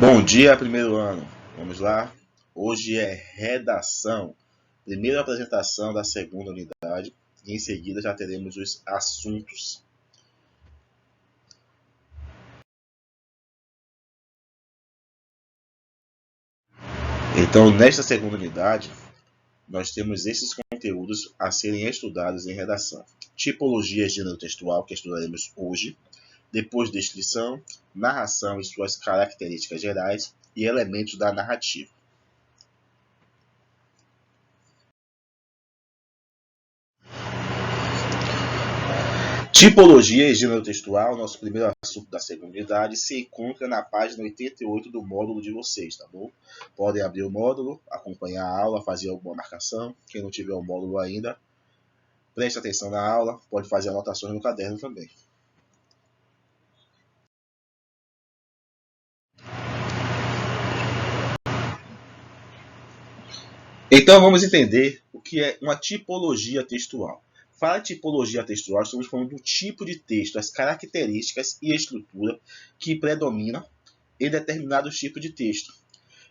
Bom dia, primeiro ano. Vamos lá. Hoje é redação. Primeira apresentação da segunda unidade. E em seguida já teremos os assuntos. Então, nesta segunda unidade, nós temos esses conteúdos a serem estudados em redação. Tipologia gênero-textual, que estudaremos hoje. Depois, descrição, narração e suas características gerais e elementos da narrativa. Tipologia e gênero textual, nosso primeiro assunto da segunda unidade, se encontra na página 88 do módulo de vocês, tá bom? Podem abrir o módulo, acompanhar a aula, fazer alguma marcação. Quem não tiver o módulo ainda, preste atenção na aula, pode fazer anotações no caderno também. Então vamos entender o que é uma tipologia textual. Para a tipologia textual, estamos falando do tipo de texto, as características e a estrutura que predomina em determinados tipos de texto.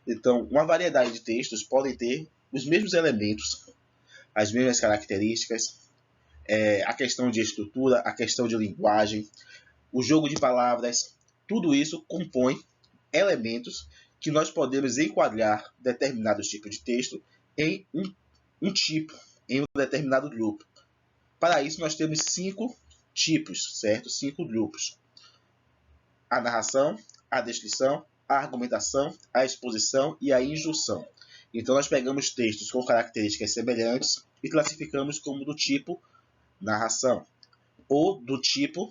Então, uma variedade de textos podem ter os mesmos elementos, as mesmas características, a questão de estrutura, a questão de linguagem, o jogo de palavras, tudo isso compõe elementos que nós podemos enquadrar determinados tipos de texto em um tipo, em um determinado grupo. Para isso, nós temos 5 tipos, certo? 5 grupos. A narração, a descrição, a argumentação, a exposição e a injunção. Então, nós pegamos textos com características semelhantes e classificamos como do tipo narração, ou do tipo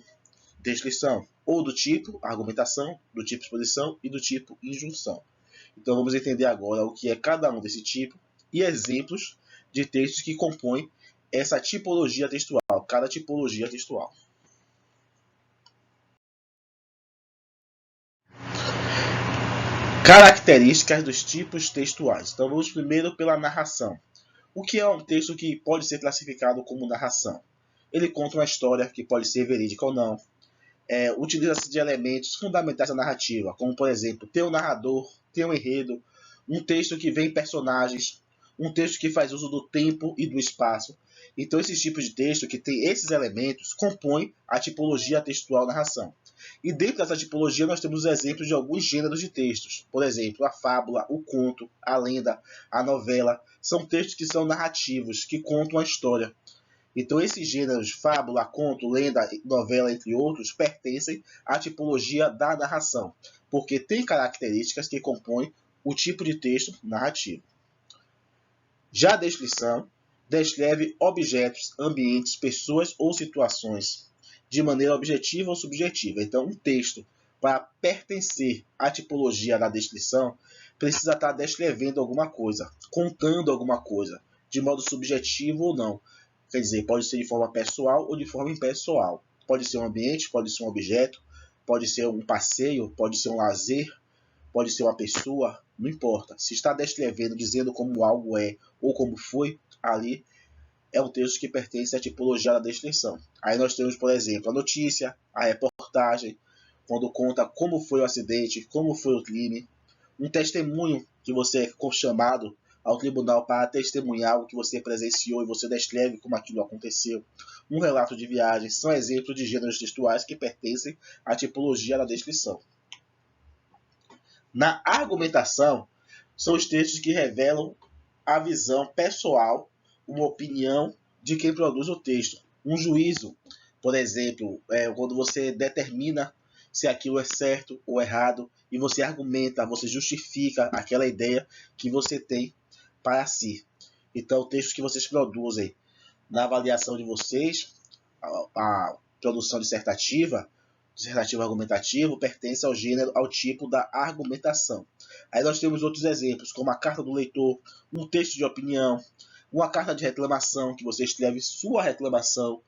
descrição, ou do tipo argumentação, do tipo exposição e do tipo injunção. Então, vamos entender agora o que é cada um desse tipo e exemplos de textos que compõem essa tipologia textual, cada tipologia textual. Características dos tipos textuais. Então vamos primeiro pela narração. O que é um texto que pode ser classificado como narração? Ele conta uma história que pode ser verídica ou não. Utiliza-se de elementos fundamentais da narrativa, como por exemplo, ter um narrador, ter um enredo, um texto que vem personagens, um texto que faz uso do tempo e do espaço. Então esses tipos de texto que tem esses elementos compõem a tipologia textual narração. E dentro dessa tipologia nós temos exemplos de alguns gêneros de textos. Por exemplo, a fábula, o conto, a lenda, a novela. São textos que são narrativos, que contam a história. Então esses gêneros, fábula, conto, lenda, novela, entre outros, pertencem à tipologia da narração, porque tem características que compõem o tipo de texto narrativo. Já a descrição descreve objetos, ambientes, pessoas ou situações de maneira objetiva ou subjetiva. Então, um texto, para pertencer à tipologia da descrição, precisa estar descrevendo alguma coisa, contando alguma coisa, de modo subjetivo ou não. Quer dizer, pode ser de forma pessoal ou de forma impessoal. Pode ser um ambiente, pode ser um objeto, pode ser um passeio, pode ser um lazer, pode ser uma pessoa, não importa. Se está descrevendo, dizendo como algo é ou como foi, ali é um texto que pertence à tipologia da descrição. Aí nós temos, por exemplo, a notícia, a reportagem, quando conta como foi o acidente, como foi o crime, um testemunho que você é chamado ao tribunal para testemunhar o que você presenciou e você descreve como aquilo aconteceu. Um relato de viagem são exemplos de gêneros textuais que pertencem à tipologia da descrição. Na argumentação, são os textos que revelam a visão pessoal, uma opinião de quem produz o texto. Um juízo, por exemplo, quando você determina se aquilo é certo ou errado, e você argumenta, você justifica aquela ideia que você tem para si. Então, textos que vocês produzem na avaliação de vocês, a produção dissertativa argumentativo, pertence ao gênero, ao tipo da argumentação. Aí nós temos outros exemplos, como a carta do leitor, um texto de opinião, uma carta de reclamação, que você escreve sua reclamação,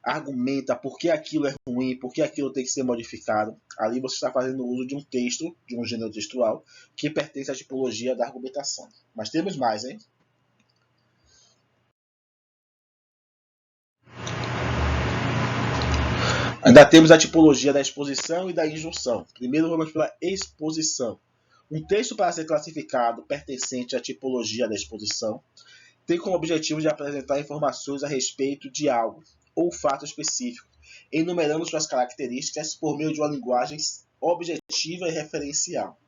argumenta por que aquilo é ruim, por que aquilo tem que ser modificado. Ali você está fazendo uso de um texto, de um gênero textual, que pertence à tipologia da argumentação. Mas temos mais, hein? Ainda temos a tipologia da exposição e da injunção. Primeiro vamos pela exposição. Um texto para ser classificado pertencente à tipologia da exposição tem como objetivo de apresentar informações a respeito de algo ou fato específico, enumerando suas características por meio de uma linguagem objetiva e referencial.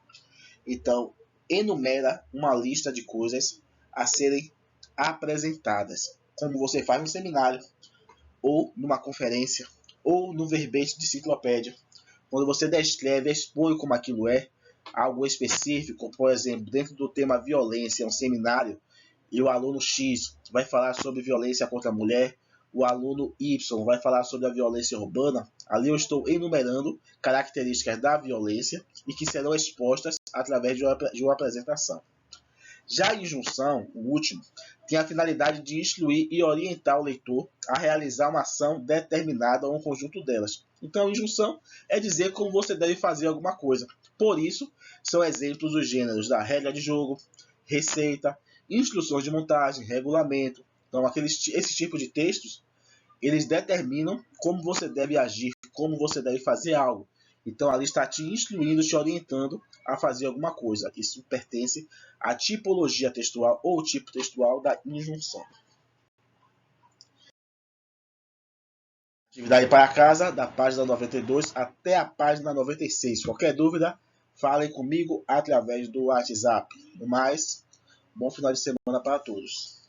Então, enumera uma lista de coisas a serem apresentadas, como você faz no seminário, ou numa conferência, ou no verbete de enciclopédia. Quando você descreve, expõe como aquilo é, algo específico, por exemplo, dentro do tema violência, um seminário, e o aluno X vai falar sobre violência contra a mulher, o aluno Y vai falar sobre a violência urbana, ali eu estou enumerando características da violência e que serão expostas através de uma apresentação. Já a injunção, o último, tem a finalidade de instruir e orientar o leitor a realizar uma ação determinada ou um conjunto delas. Então, a injunção é dizer como você deve fazer alguma coisa. Por isso, são exemplos dos gêneros da regra de jogo, receita, instruções de montagem, regulamento. Então, esse tipo de textos, eles determinam como você deve agir, como você deve fazer algo. Então, ali está te instruindo, te orientando a fazer alguma coisa. Isso pertence à tipologia textual ou tipo textual da injunção. Atividade para casa, da página 92 até a página 96. Qualquer dúvida, falem comigo através do WhatsApp. No mais, bom final de semana para todos.